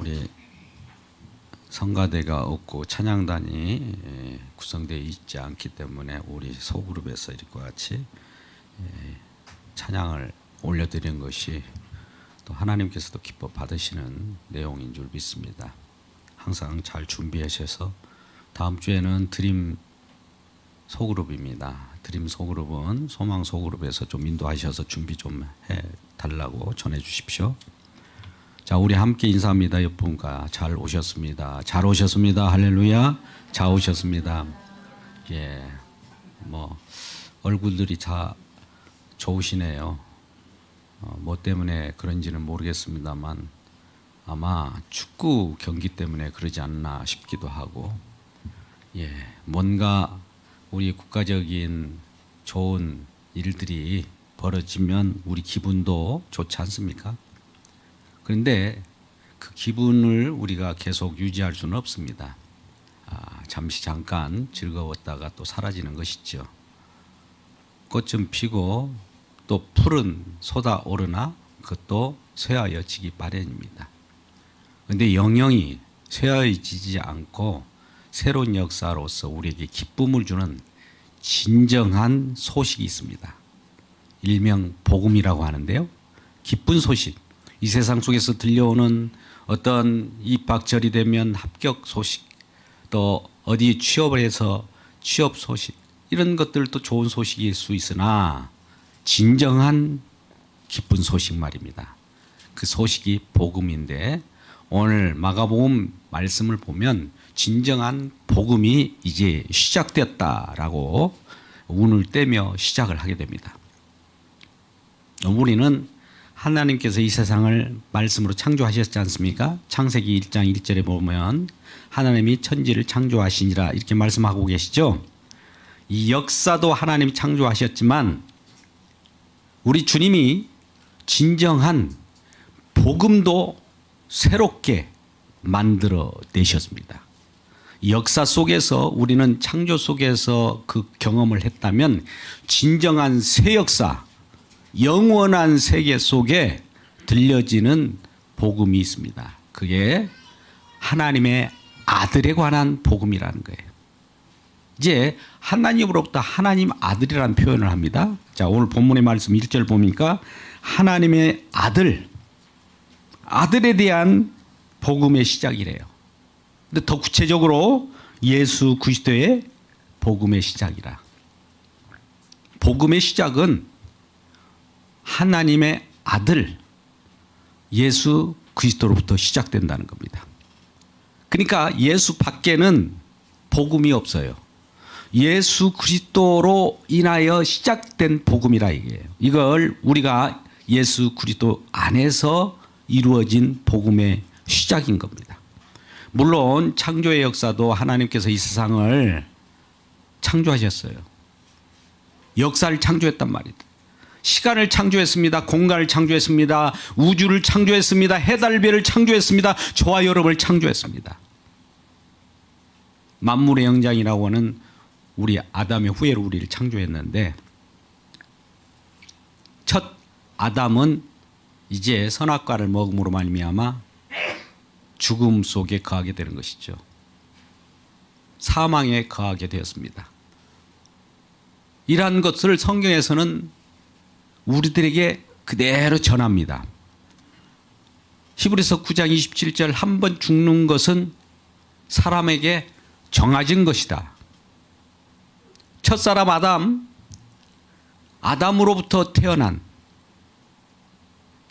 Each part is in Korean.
우리 성가대가 없고 찬양단이 구성되어 있지 않기 때문에 우리 소그룹에서 이렇게 같이 찬양을 올려드리는 것이 또 하나님께서도 기뻐 받으시는 내용인 줄 믿습니다. 항상 잘 준비하셔서 다음 주에는 드림 소그룹입니다. 드림 소그룹은 소망 소그룹에서 좀 인도하셔서 준비 좀 해달라고 전해주십시오. 자, 우리 함께 인사합니다. 옆분과 잘 오셨습니다. 잘 오셨습니다. 할렐루야. 잘 오셨습니다. 예, 뭐 얼굴들이 다 좋으시네요. 뭐 때문에 그런지는 모르겠습니다만 아마 축구 경기 때문에 그러지 않나 싶기도 하고, 예, 뭔가 우리 국가적인 좋은 일들이 벌어지면 우리 기분도 좋지 않습니까? 그런데 그 기분을 우리가 계속 유지할 수는 없습니다. 잠시 잠깐 즐거웠다가 또 사라지는 것이죠. 꽃은 피고 또 풀은 솟아오르나 그것도 쇠하여지기 마련입니다. 그런데 영영이 쇠하여지지 않고 새로운 역사로서 우리에게 기쁨을 주는 진정한 소식이 있습니다. 일명 복음이라고 하는데요. 기쁜 소식. 이 세상 속에서 들려오는 어떤 입학절이 되면 합격 소식, 또 어디 취업을 해서 취업 소식, 이런 것들도 좋은 소식일 수 있으나 진정한 기쁜 소식 말입니다. 그 소식이 복음인데 오늘 마가복음 말씀을 보면 진정한 복음이 이제 시작되었다라고 운을 떼며 시작을 하게 됩니다. 우리는 하나님께서 이 세상을 말씀으로 창조하셨지 않습니까? 창세기 1장 1절에 보면 하나님이 천지를 창조하시니라 이렇게 말씀하고 계시죠. 이 역사도 하나님이 창조하셨지만 우리 주님이 진정한 복음도 새롭게 만들어 내셨습니다. 역사 속에서 우리는 창조 속에서 그 경험을 했다면 진정한 새 역사, 영원한 세계 속에 들려지는 복음이 있습니다. 그게 하나님의 아들에 관한 복음이라는 거예요. 이제 하나님으로부터 하나님 아들이라는 표현을 합니다. 자, 오늘 본문의 말씀 1절 보니까 하나님의 아들에 대한 복음의 시작이래요. 근데 더 구체적으로 예수 그리스도의 복음의 시작이라. 복음의 시작은 하나님의 아들 예수 그리스도로부터 시작된다는 겁니다. 그러니까 예수 밖에는 복음이 없어요. 예수 그리스도로 인하여 시작된 복음이라 이게요. 이걸 우리가 예수 그리스도 안에서 이루어진 복음의 시작인 겁니다. 물론 창조의 역사도 하나님께서 이 세상을 창조하셨어요. 역사를 창조했단 말이다. 시간을 창조했습니다. 공간을 창조했습니다. 우주를 창조했습니다. 해달별을 창조했습니다. 저와 여러분을 창조했습니다. 만물의 영장이라고 하는 우리 아담의 후예로 우리를 창조했는데 첫 아담은 이제 선악과를 먹음으로 말미암아 죽음 속에 거하게 되는 것이죠. 사망에 거하게 되었습니다. 이러한 것을 성경에서는 우리들에게 그대로 전합니다. 히브리서 9장 27절 한 번 죽는 것은 사람에게 정해진 것이다. 첫사람 아담으로부터 태어난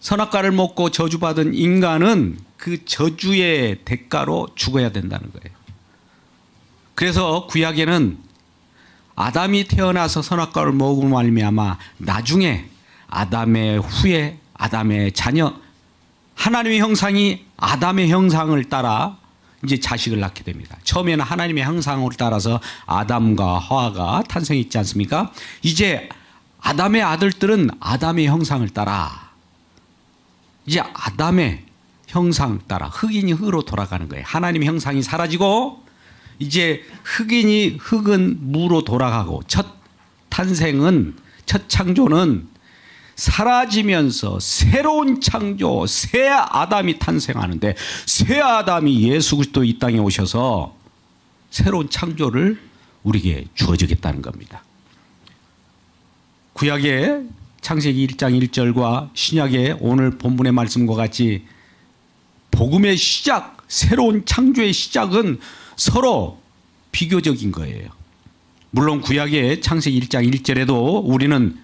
선악과를 먹고 저주받은 인간은 그 저주의 대가로 죽어야 된다는 거예요. 그래서 구약에는 아담이 태어나서 선악과를 먹음으로 말미암아 나중에 아담의 후예, 아담의 자녀, 하나님의 형상이 아담의 형상을 따라 이제 자식을 낳게 됩니다. 처음에는 하나님의 형상을 따라서 아담과 하와가 탄생했지 않습니까? 이제 아담의 아들들은 아담의 형상을 따라 이제 아담의 형상 따라 흑인이 흑으로 돌아가는 거예요. 하나님의 형상이 사라지고 이제 흑은 무로 돌아가고 첫 탄생은 첫 창조는 사라지면서 새로운 창조, 새 아담이 탄생하는데, 새 아담이 예수 그리스도 이 땅에 오셔서 새로운 창조를 우리에게 주어주겠다는 겁니다. 구약의 창세기 1장 1절과 신약의 오늘 본문의 말씀과 같이 복음의 시작, 새로운 창조의 시작은 서로 비교적인 거예요. 물론 구약의 창세기 1장 1절에도 우리는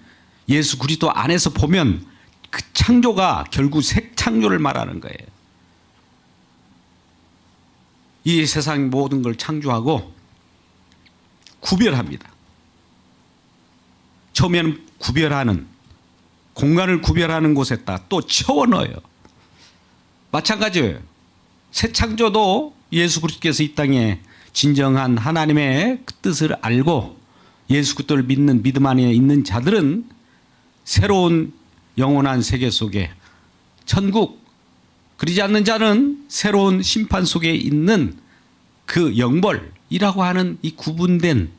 예수 그리스도 안에서 보면 그 창조가 결국 새 창조를 말하는 거예요. 이 세상 모든 걸 창조하고 구별합니다. 처음에는 구별하는, 공간을 구별하는 곳에다 또 채워넣어요. 마찬가지예요. 새 창조도 예수 그리스도께서 이 땅에 진정한 하나님의 그 뜻을 알고 예수 그리스도를 믿는 믿음 안에 있는 자들은 새로운 영원한 세계 속에 천국, 그러지 않는 자는 새로운 심판 속에 있는 그 영벌이라고 하는 이 구분된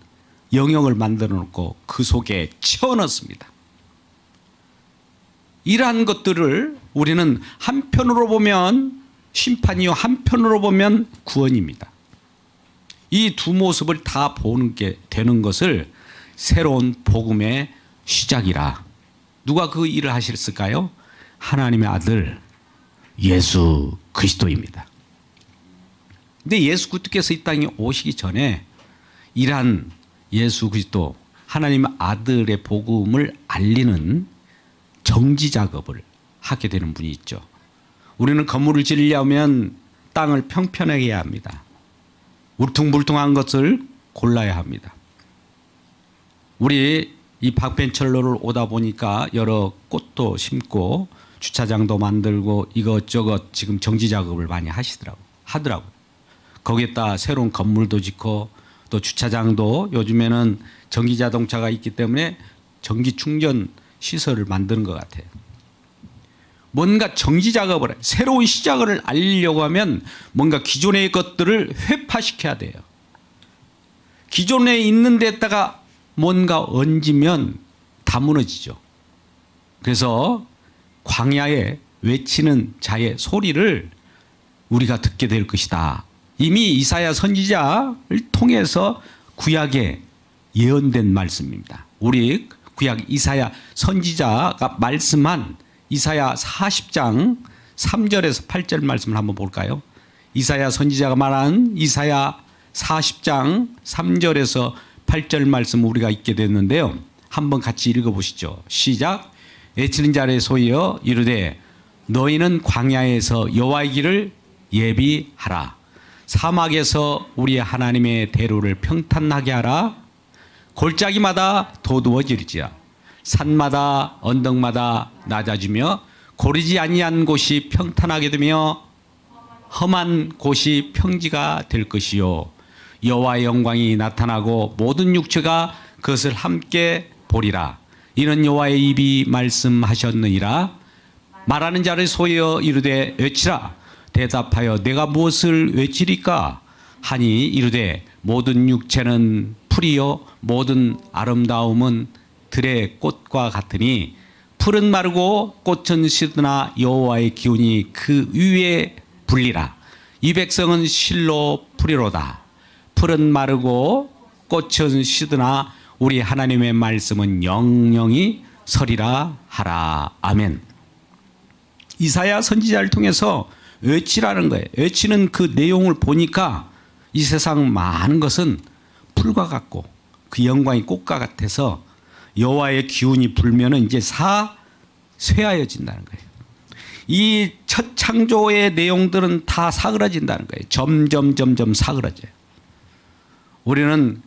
영역을 만들어 놓고 그 속에 채워넣습니다. 이러한 것들을 우리는 한편으로 보면 심판이요, 한편으로 보면 구원입니다. 이 두 모습을 다 보는 게 되는 것을 새로운 복음의 시작이라. 누가 그 일을 하셨을까요? 하나님의 아들 예수 그리스도입니다. 근데 예수 그리스도께서 이 땅에 오시기 전에 이러한 예수 그리스도 하나님의 아들의 복음을 알리는 정지 작업을 하게 되는 분이 있죠. 우리는 건물을 지으려면 땅을 평평하게 해야 합니다. 울퉁불퉁한 것을 골라야 합니다. 우리 이 박펜철로를 오다 보니까 여러 꽃도 심고 주차장도 만들고 이것저것 지금 정지 작업을 많이 하더라고요. 거기에다 새로운 건물도 짓고 또 주차장도 요즘에는 전기 자동차가 있기 때문에 전기 충전 시설을 만드는 것 같아요. 뭔가 정지 작업을 새로운 시작을 알리려고 하면 뭔가 기존의 것들을 회파시켜야 돼요. 기존에 있는 데다가 뭔가 얹으면 다 무너지죠. 그래서 광야에 외치는 자의 소리를 우리가 듣게 될 것이다. 이미 이사야 선지자를 통해서 구약에 예언된 말씀입니다. 우리 구약 이사야 선지자가 말씀한 이사야 40장 3절에서 8절 말씀을 한번 볼까요? 이사야 선지자가 말한 이사야 40장 3절에서 8절 말씀 우리가 읽게 됐는데요. 한번 같이 읽어보시죠. 시작. 외치는 자를 소이여 이르되 너희는 광야에서 여호와의 길을 예비하라. 사막에서 우리 하나님의 대로를 평탄하게 하라. 골짜기마다 도두어지리지라. 산마다 언덕마다 낮아지며 고르지 아니한 곳이 평탄하게 되며 험한 곳이 평지가 될 것이요 여호와의 영광이 나타나고 모든 육체가 그것을 함께 보리라. 이는 여호와의 입이 말씀하셨느니라. 말하는 자를 소여 이르되 외치라. 대답하여 내가 무엇을 외치리까 하니 이르되 모든 육체는 풀이요 모든 아름다움은 들의 꽃과 같으니 풀은 마르고 꽃은 시드나 여호와의 기운이 그 위에 불리라. 이 백성은 실로 풀이로다. 풀은 마르고 꽃은 시드나 우리 하나님의 말씀은 영영이 서리라 하라. 아멘. 이사야 선지자를 통해서 외치라는 거예요. 외치는 그 내용을 보니까 이 세상 많은 것은 풀과 같고 그 영광이 꽃과 같아서 여호와의 기운이 불면은 이제 쇠하여진다는 거예요. 이 첫 창조의 내용들은 다 사그라진다는 거예요. 점점 사그라져요. 우리는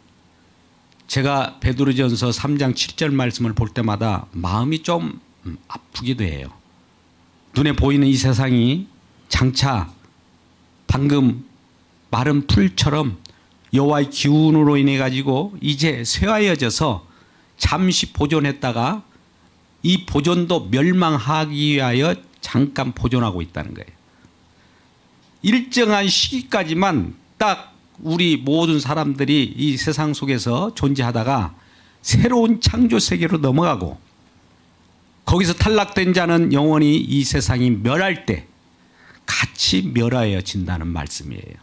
제가 베드로전서 3장 7절 말씀을 볼 때마다 마음이 좀 아프기도 해요. 눈에 보이는 이 세상이 장차 방금 마른 풀처럼 여호와의 기운으로 인해 가지고 이제 쇠하여져서 잠시 보존했다가 이 보존도 멸망하기 위하여 잠깐 보존하고 있다는 거예요. 일정한 시기까지만 딱 우리 모든 사람들이 이 세상 속에서 존재하다가 새로운 창조 세계로 넘어가고 거기서 탈락된 자는 영원히 이 세상이 멸할 때 같이 멸하여진다는 말씀이에요.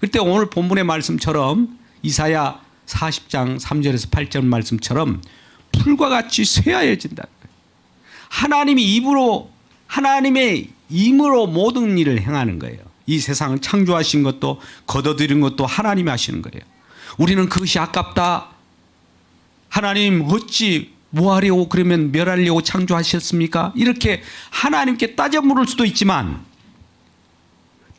그때 오늘 본문의 말씀처럼 이사야 40장 3절에서 8절 말씀처럼 풀과 같이 쇠하여진다. 하나님의 임으로 모든 일을 행하는 거예요. 이 세상을 창조하신 것도 거둬들인 것도 하나님이 하시는 거예요. 우리는 그것이 아깝다. 하나님 어찌 뭐하려고 그러면 멸하려고 창조하셨습니까? 이렇게 하나님께 따져 물을 수도 있지만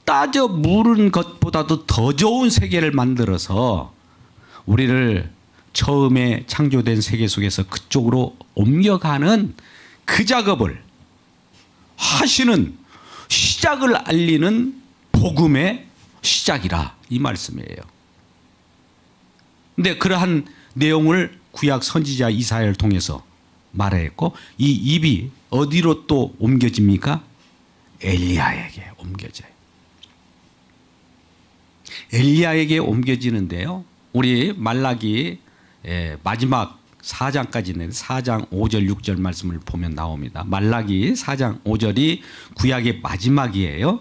따져 물은 것보다도 더 좋은 세계를 만들어서 우리를 처음에 창조된 세계 속에서 그쪽으로 옮겨가는 그 작업을 하시는 시작을 알리는 복음의 시작이라 이 말씀이에요. 근데 그러한 내용을 구약 선지자 이사야를 통해서 말했고 이 입이 어디로 또 옮겨집니까? 엘리야에게 옮겨져요. 엘리야에게 옮겨지는데요. 우리 말라기 마지막 4장까지 있는데 4장 5절 6절 말씀을 보면 나옵니다. 말라기 4장 5절이 구약의 마지막이에요.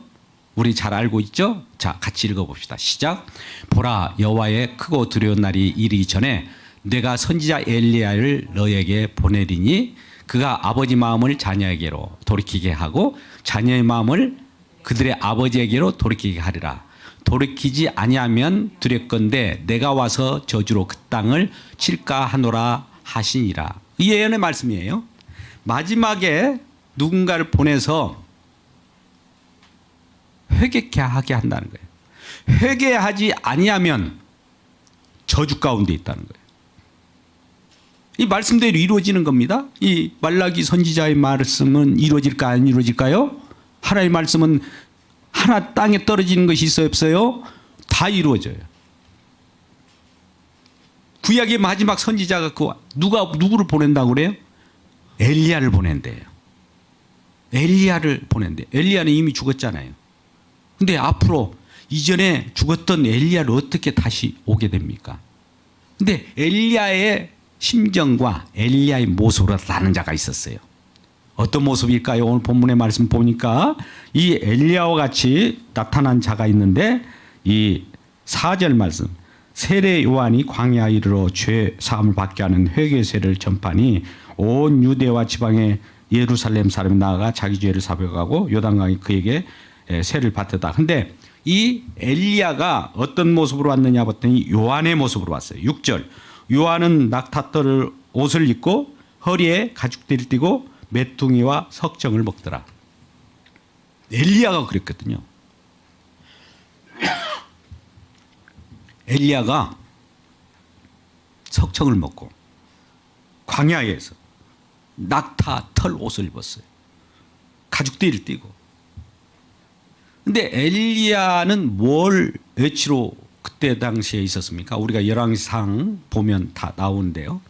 우리 잘 알고 있죠? 자, 같이 읽어봅시다. 시작. 보라, 여호와의 크고 두려운 날이 이르기 전에 내가 선지자 엘리야를 너에게 보내리니 그가 아버지 마음을 자녀에게로 돌이키게 하고 자녀의 마음을 그들의 아버지에게로 돌이키게 하리라. 돌이키지 아니하면 두렵건대 내가 와서 저주로 그 땅을 칠까 하노라 하시니라. 이 예언의 말씀이에요. 마지막에 누군가를 보내서 회개케 하게 한다는 거예요. 회개하지 아니하면 저주 가운데 있다는 거예요. 이 말씀대로 이루어지는 겁니다. 이 말라기 선지자의 말씀은 이루어질까 안 이루어질까요? 하나님의 말씀은 하나 땅에 떨어지는 것이 있어요 없어요? 다 이루어져요. 구약의 마지막 선지자가 누구를 보낸다고 그래요? 엘리야를 보낸대요. 엘리야를 보낸대. 엘리야는 이미 죽었잖아요. 근데 앞으로 이전에 죽었던 엘리야를 어떻게 다시 오게 됩니까? 근데 엘리야의 심정과 엘리야의 모습으로 나타나는 자가 있었어요. 어떤 모습일까요? 오늘 본문의 말씀 보니까 이 엘리야와 같이 나타난 자가 있는데 이 4절 말씀 세례 요한이 광야에 이르러 죄 사함을 받게 하는 회개세를 전파니 온 유대와 지방의 예루살렘 사람이 나아가 자기 죄를 사백하고 요단강이 그에게 세를 받았다. 근데 이 엘리야가 어떤 모습으로 왔느냐 봤더니 요한의 모습으로 왔어요. 6절 요한은 낙타떨 옷을 입고 허리에 가죽띠를 띠고 메뚜기와 석정을 먹더라. 엘리야가 그랬거든요. 엘리야가 석청을 먹고 광야에서 낙타 털 옷을 입었어요. 가죽띠를 띠고. 근데 엘리야는 뭘 외치로 그때 당시에 있었습니까? 우리가 열왕기상 보면 다 나오는데요.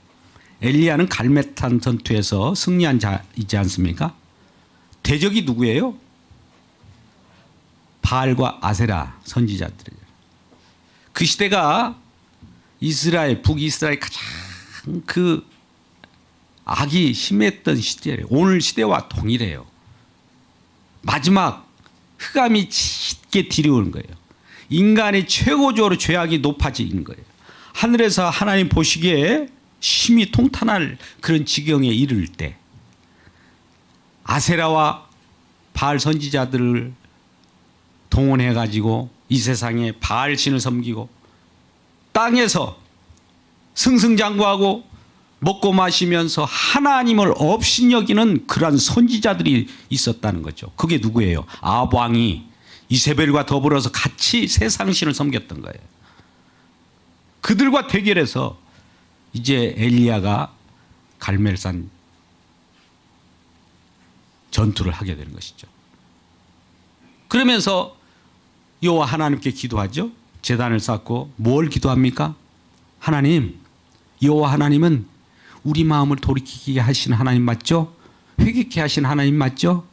엘리야는 갈멜탄 전투에서 승리한 자이지 않습니까? 대적이 누구예요? 바알과 아세라 선지자들이에요. 그 시대가 이스라엘, 북이스라엘 가장 그 악이 심했던 시대예요. 오늘 시대와 동일해요. 마지막 흑암이 짙게 들이오는 거예요. 인간의 최고적으로 죄악이 높아지는 거예요. 하늘에서 하나님 보시기에 심히 통탄할 그런 지경에 이를 때 아세라와 바알 선지자들을 동원해 가지고 이 세상에 바알 신을 섬기고 땅에서 승승장구하고 먹고 마시면서 하나님을 업신여기는 그러한 선지자들이 있었다는 거죠. 그게 누구예요? 아합 왕이 이세벨과 더불어서 같이 세상신을 섬겼던 거예요. 그들과 대결해서 이제 엘리야가 갈멜산 전투를 하게 되는 것이죠. 그러면서 여호와 하나님께 기도하죠. 제단을 쌓고 뭘 기도합니까? 하나님, 여호와 하나님은 우리 마음을 돌이키게 하신 하나님 맞죠? 회개케 하신 하나님 맞죠?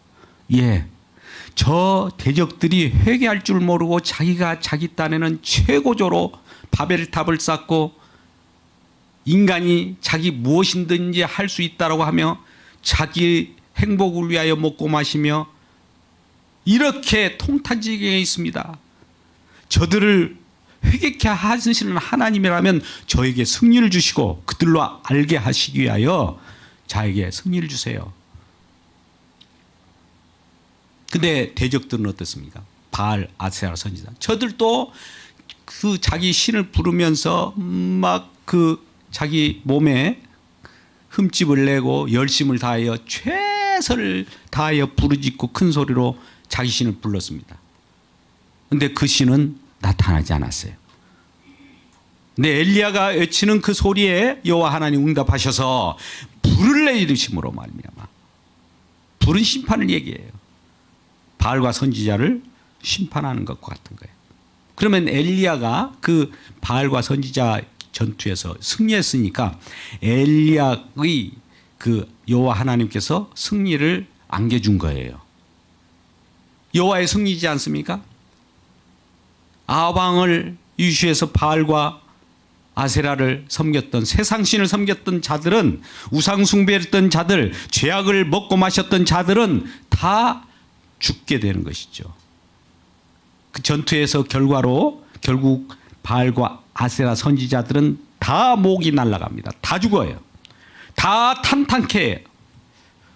예. 저 대적들이 회개할 줄 모르고 자기가 자기 딴에는 최고조로 바벨탑을 쌓고 인간이 자기 무엇이든지 할 수 있다라고 하며 자기 행복을 위하여 먹고 마시며 이렇게 통탄지경에 있습니다. 저들을 회개케 하시는 하나님이라면 저에게 승리를 주시고 그들로 알게 하시기 위하여 자에게 승리를 주세요. 근데 대적들은 어떻습니까? 바알, 아세라 선지자. 저들도 그 자기 신을 부르면서 막 그 자기 몸에 흠집을 내고 열심을 다하여 최선을 다하여 부르짖고 큰 소리로 자기 신을 불렀습니다. 근데 그 신은 나타나지 않았어요. 근데 엘리야가 외치는 그 소리에 여호와 하나님 응답하셔서 불을 내리심으로 말미암아. 불은 심판을 얘기해요. 바알과 선지자를 심판하는 것과 같은 거예요. 그러면 엘리야가 그 바알과 선지자 전투에서 승리했으니까 엘리야의 그 여호와 하나님께서 승리를 안겨준 거예요. 여호와의 승리지 않습니까? 아방을 유시해서 바알과 아세라를 섬겼던 세상신을 섬겼던 자들은 우상 숭배했던 자들, 죄악을 먹고 마셨던 자들은 다 죽게 되는 것이죠. 그 전투에서 결과로 결국 바알과 아세라 선지자들은 다 목이 날아갑니다. 다 죽어요. 다 탄탄케 해요.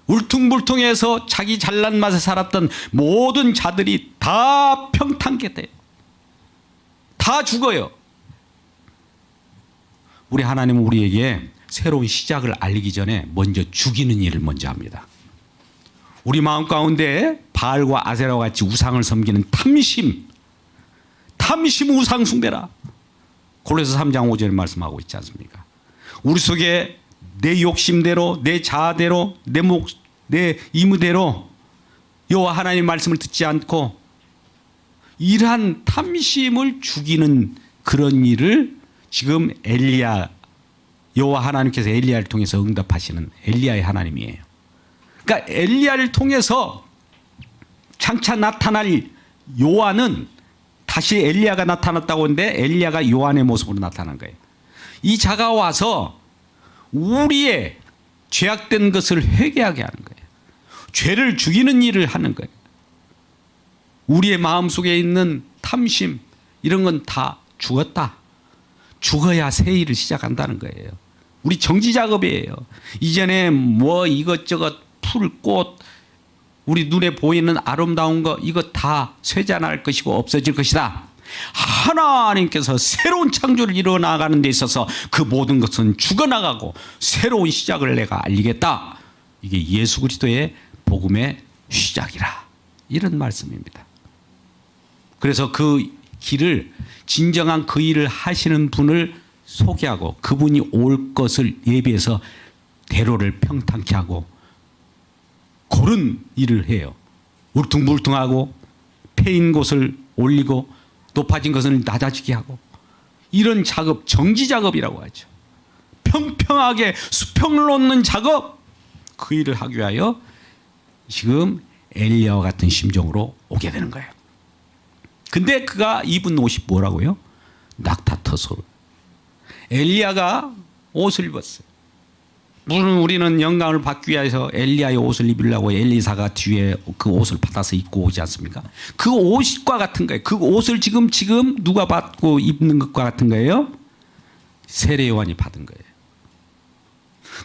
울퉁불퉁해서 자기 잘난 맛에 살았던 모든 자들이 다 평탄케 돼요. 다 죽어요. 우리 하나님은 우리에게 새로운 시작을 알리기 전에 먼저 죽이는 일을 먼저 합니다. 우리 마음 가운데 바알과 아세라와 같이 우상을 섬기는 탐심 우상 숭배라. 골로새 3장 5절에 말씀하고 있지 않습니까? 우리 속에 내 욕심대로, 내 자아대로, 내 임의대로 여호와 하나님 말씀을 듣지 않고 이러한 탐심을 죽이는 그런 일을 지금 엘리야, 여호와 하나님께서 엘리야를 통해서 응답하시는 엘리야의 하나님이에요. 그러니까 엘리야를 통해서 장차 나타날 요한은 다시 엘리야가 나타났다고 하는데 엘리야가 요한의 모습으로 나타난 거예요. 이 자가 와서 우리의 죄악된 것을 회개하게 하는 거예요. 죄를 죽이는 일을 하는 거예요. 우리의 마음속에 있는 탐심 이런 건 다 죽었다. 죽어야 새 일을 시작한다는 거예요. 우리 정지 작업이에요. 이전에 뭐 이것저것 풀, 꽃, 우리 눈에 보이는 아름다운 거 이거 다 쇠잔할 것이고 없어질 것이다. 하나님께서 새로운 창조를 이뤄나가는 데 있어서 그 모든 것은 죽어나가고 새로운 시작을 내가 알리겠다. 이게 예수 그리스도의 복음의 시작이라. 이런 말씀입니다. 그래서 그 길을 진정한 그 일을 하시는 분을 소개하고 그분이 올 것을 예비해서 대로를 평탄케 하고 그런 일을 해요. 울퉁불퉁하고 패인 곳을 올리고 높아진 것을 낮아지게 하고 이런 작업, 정지 작업이라고 하죠. 평평하게 수평을 놓는 작업, 그 일을 하기 위하여 지금 엘리야와 같은 심정으로 오게 되는 거예요. 근데 그가 입은 옷이 뭐라고요? 낙타터솔. 엘리야가 옷을 입었어요. 물론 우리는 영광을 받기 위해서 엘리야의 옷을 입으려고 엘리사가 뒤에 그 옷을 받아서 입고 오지 않습니까? 그 옷과 같은 거예요. 그 옷을 지금 누가 받고 입는 것과 같은 거예요? 세례 요한이 받은 거예요.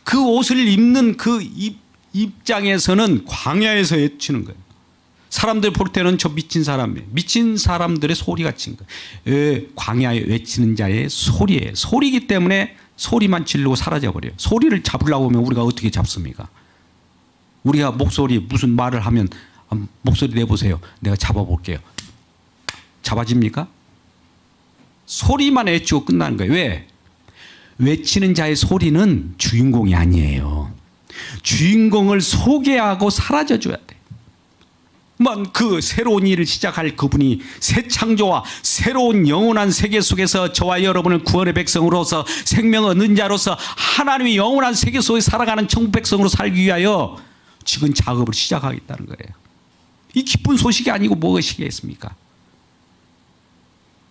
그 옷을 입는 그 입장에서는 광야에서 외치는 거예요. 사람들 볼 때는 저 미친 사람이에요. 미친 사람들의 소리같은 거예요. 광야에 외치는 자의 소리예요. 소리이기 때문에 소리만 지르고 사라져버려요. 소리를 잡으려고 하면 우리가 어떻게 잡습니까? 우리가 목소리 무슨 말을 하면 목소리 내보세요. 내가 잡아볼게요. 잡아집니까? 소리만 외치고 끝나는 거예요. 왜? 외치는 자의 소리는 주인공이 아니에요. 주인공을 소개하고 사라져줘야 돼. 그 새로운 일을 시작할 그분이 새 창조와 새로운 영원한 세계 속에서 저와 여러분을 구원의 백성으로서 생명 얻는 자로서 하나님의 영원한 세계 속에 살아가는 천국 백성으로 살기 위하여 지금 작업을 시작하겠다는 거예요. 이 기쁜 소식이 아니고 무엇이겠습니까?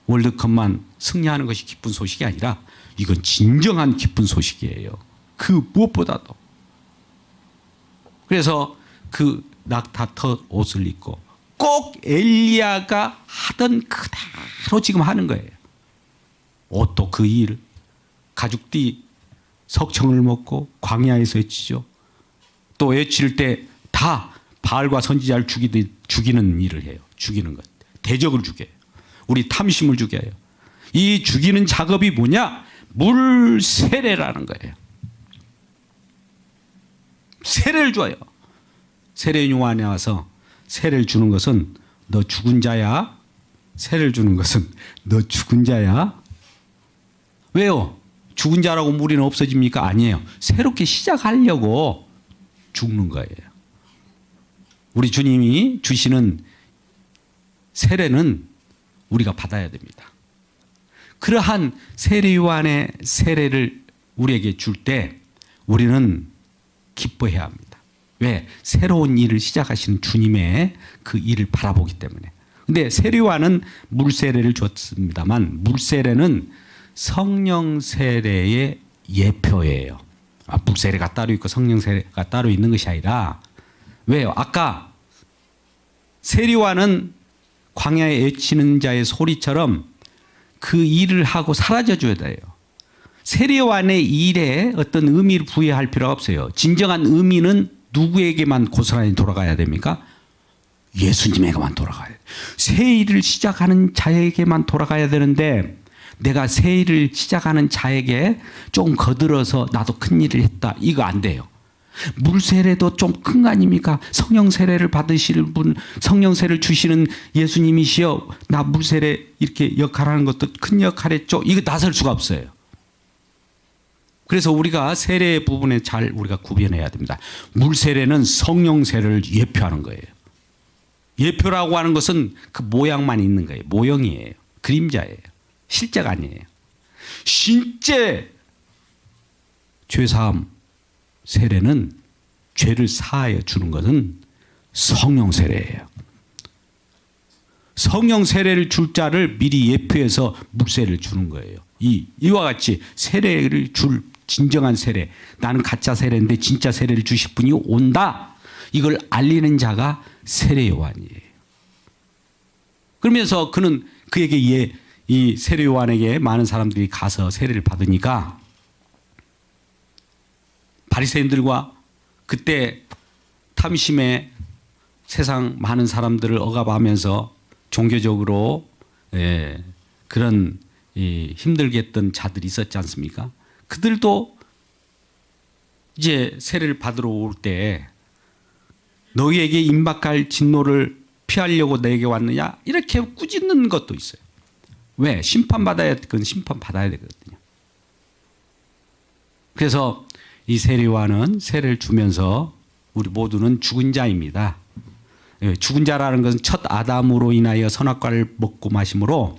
월드컵만 승리하는 것이 기쁜 소식이 아니라 이건 진정한 기쁜 소식이에요. 그 무엇보다도 그래서 그 낙타터 옷을 입고 꼭 엘리야가 하던 그대로 지금 하는 거예요. 옷도 그 일, 가죽띠 석청을 먹고 광야에서 외치죠. 또 외칠 때 다 바알과 선지자를 죽이는 일을 해요. 죽이는 것. 대적을 죽여요. 우리 탐심을 죽여요. 이 죽이는 작업이 뭐냐? 물세례라는 거예요. 세례를 줘요. 세례 요한에 와서 세례를 주는 것은 너 죽은 자야. 세례를 주는 것은 너 죽은 자야. 왜요? 죽은 자라고 무리는 없어집니까? 아니에요. 새롭게 시작하려고 죽는 거예요. 우리 주님이 주시는 세례는 우리가 받아야 됩니다. 그러한 세례 요한의 세례를 우리에게 줄 때 우리는 기뻐해야 합니다. 왜? 새로운 일을 시작하시는 주님의 그 일을 바라보기 때문에. 근데 세례 요한은 물세례를 줬습니다만 물세례는 성령 세례의 예표예요. 물세례가 따로 있고 성령 세례가 따로 있는 것이 아니라 왜요? 아까 세례 요한은 광야에 외치는 자의 소리처럼 그 일을 하고 사라져 줘야 돼요. 세례 요한의 일에 어떤 의미를 부여할 필요가 없어요. 진정한 의미는 누구에게만 고스란히 돌아가야 됩니까? 예수님에게만 돌아가야 돼요. 새 일을 시작하는 자에게만 돌아가야 되는데 내가 새 일을 시작하는 자에게 좀 거들어서 나도 큰 일을 했다. 이거 안 돼요. 물세례도 좀 큰 거 아닙니까? 성령 세례를 받으실 분, 성령 세례를 주시는 예수님이시여 나 물세례 이렇게 역할하는 것도 큰 역할했죠. 이거 나설 수가 없어요. 그래서 우리가 세례 부분에 잘 우리가 구별해야 됩니다. 물세례는 성령 세례를 예표하는 거예요. 예표라고 하는 것은 그 모양만 있는 거예요. 모형이에요. 그림자예요. 실제가 아니에요. 실제 죄사함 세례는 죄를 사하여 주는 것은 성령 세례예요. 성령 세례를 줄 자를 미리 예표해서 물세례를 주는 거예요. 이와 같이 세례를 줄 진정한 세례, 나는 가짜 세례인데 진짜 세례를 주실 분이 온다. 이걸 알리는 자가 세례 요한이에요. 그러면서 그는 그에게 이 세례 요한에게 많은 사람들이 가서 세례를 받으니까 바리새인들과 그때 탐심에 세상 많은 사람들을 억압하면서 종교적으로 그런 힘들게 했던 자들이 있었지 않습니까? 그들도 이제 세례를 받으러 올 때 너희에게 임박할 진노를 피하려고 내게 왔느냐? 이렇게 꾸짖는 것도 있어요. 왜? 심판받아야 될 건 심판받아야 되거든요. 그래서 이 세례 요한은 세례를 주면서 우리 모두는 죽은 자입니다. 죽은 자라는 것은 첫 아담으로 인하여 선악과를 먹고 마심으로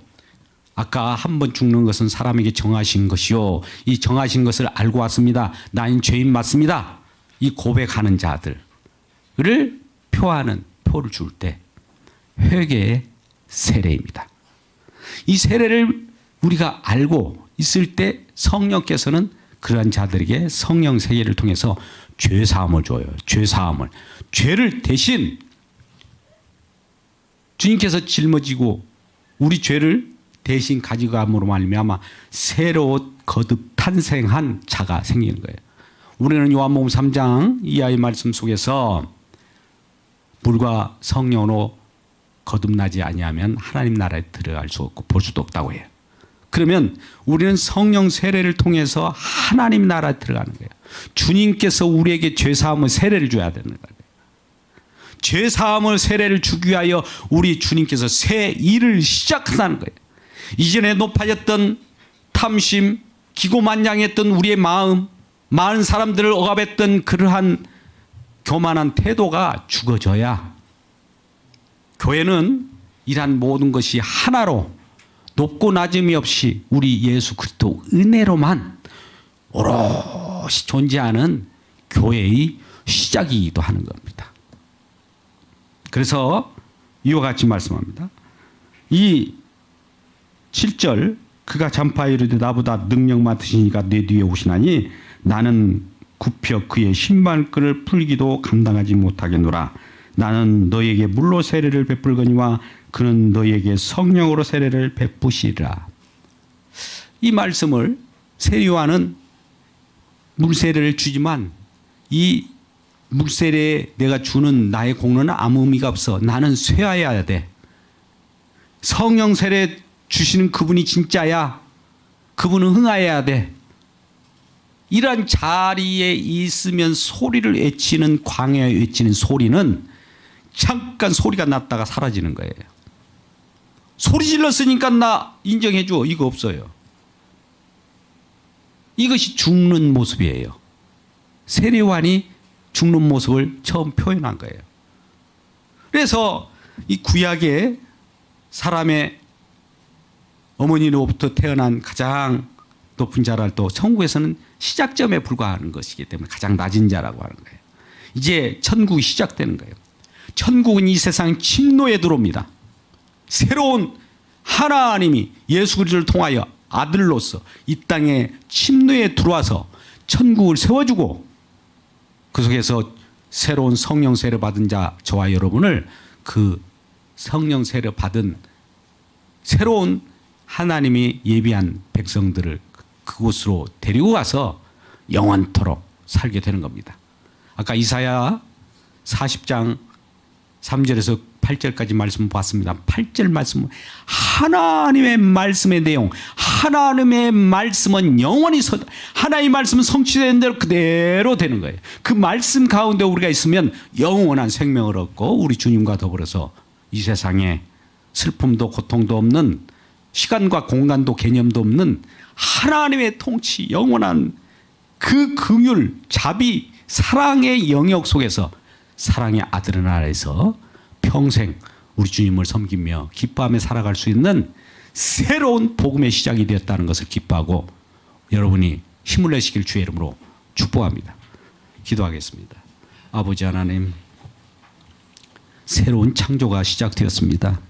아까 한 번 죽는 것은 사람에게 정하신 것이요. 이 정하신 것을 알고 왔습니다. 나인 죄인 맞습니다. 이 고백하는 자들을 표하는 표를 줄 때 회개의 세례입니다. 이 세례를 우리가 알고 있을 때 성령께서는 그러한 자들에게 성령 세례를 통해서 죄사함을 줘요. 죄사함을. 죄를 대신 주님께서 짊어지고 우리 죄를 대신 가져감으로 말미암아 새로 거듭 탄생한 자가 생기는 거예요. 우리는 요한복음 3장 이하의 말씀 속에서 물과 성령으로 거듭나지 아니하면 하나님 나라에 들어갈 수 없고 볼 수도 없다고 해요. 그러면 우리는 성령 세례를 통해서 하나님 나라에 들어가는 거예요. 주님께서 우리에게 죄사함을 세례를 줘야 되는 거예요. 죄사함을 세례를 주기 위하여 우리 주님께서 새 일을 시작한다는 거예요. 이전에 높아졌던 탐심, 기고만장했던 우리의 마음, 많은 사람들을 억압했던 그러한 교만한 태도가 죽어져야 교회는 이러한 모든 것이 하나로 높고 낮음이 없이 우리 예수 그리스도 은혜로만 오롯이 존재하는 교회의 시작이기도 하는 겁니다. 그래서 이와 같이 말씀합니다. 이 7절 그가 전파하여 이르되 나보다 능력 많으시니까 내 뒤에 오시나니 나는 굽혀 그의 신발끈을 풀기도 감당하지 못하겠노라. 나는 너에게 물로 세례를 베풀거니와 그는 너에게 성령으로 세례를 베푸시리라. 이 말씀을 세례요한은 물세례를 주지만 이 물세례에 내가 주는 나의 공로는 아무 의미가 없어. 나는 쇠하여야 돼. 성령 세례 주시는 그분이 진짜야. 그분은 흥하여야 돼. 이런 자리에 있으면 소리를 외치는, 광야에 외치는 소리는 잠깐 소리가 났다가 사라지는 거예요. 소리 질렀으니까 나 인정해 줘. 이거 없어요. 이것이 죽는 모습이에요. 세례요한이 죽는 모습을 처음 표현한 거예요. 그래서 이 구약의 사람의 어머니로부터 태어난 가장 높은 자랄 또 천국에서는 시작점에 불과하는 것이기 때문에 가장 낮은 자라고 하는 거예요. 이제 천국이 시작되는 거예요. 천국은 이 세상 침노에 들어옵니다. 새로운 하나님이 예수 그리스도를 통하여 아들로서 이 땅에 침노에 들어와서 천국을 세워주고 그 속에서 새로운 성령 세례 받은 자 저와 여러분을 그 성령 세례 받은 새로운 하나님이 예비한 백성들을 그곳으로 데리고 가서 영원토록 살게 되는 겁니다. 아까 이사야 40장 3절에서 8절까지 말씀 봤습니다. 8절 말씀은 하나님의 말씀의 내용, 하나님의 말씀은 영원히 하나님의 말씀은 성취된 대로 그대로 되는 거예요. 그 말씀 가운데 우리가 있으면 영원한 생명을 얻고 우리 주님과 더불어서 이 세상에 슬픔도 고통도 없는, 시간과 공간도 개념도 없는 하나님의 통치, 영원한 그 긍휼, 자비, 사랑의 영역 속에서 사랑의 아들의 나라에서 평생 우리 주님을 섬기며 기뻐하며 살아갈 수 있는 새로운 복음의 시작이 되었다는 것을 기뻐하고 여러분이 힘을 내시길 주의 이름으로 축복합니다. 기도하겠습니다. 아버지 하나님, 새로운 창조가 시작되었습니다.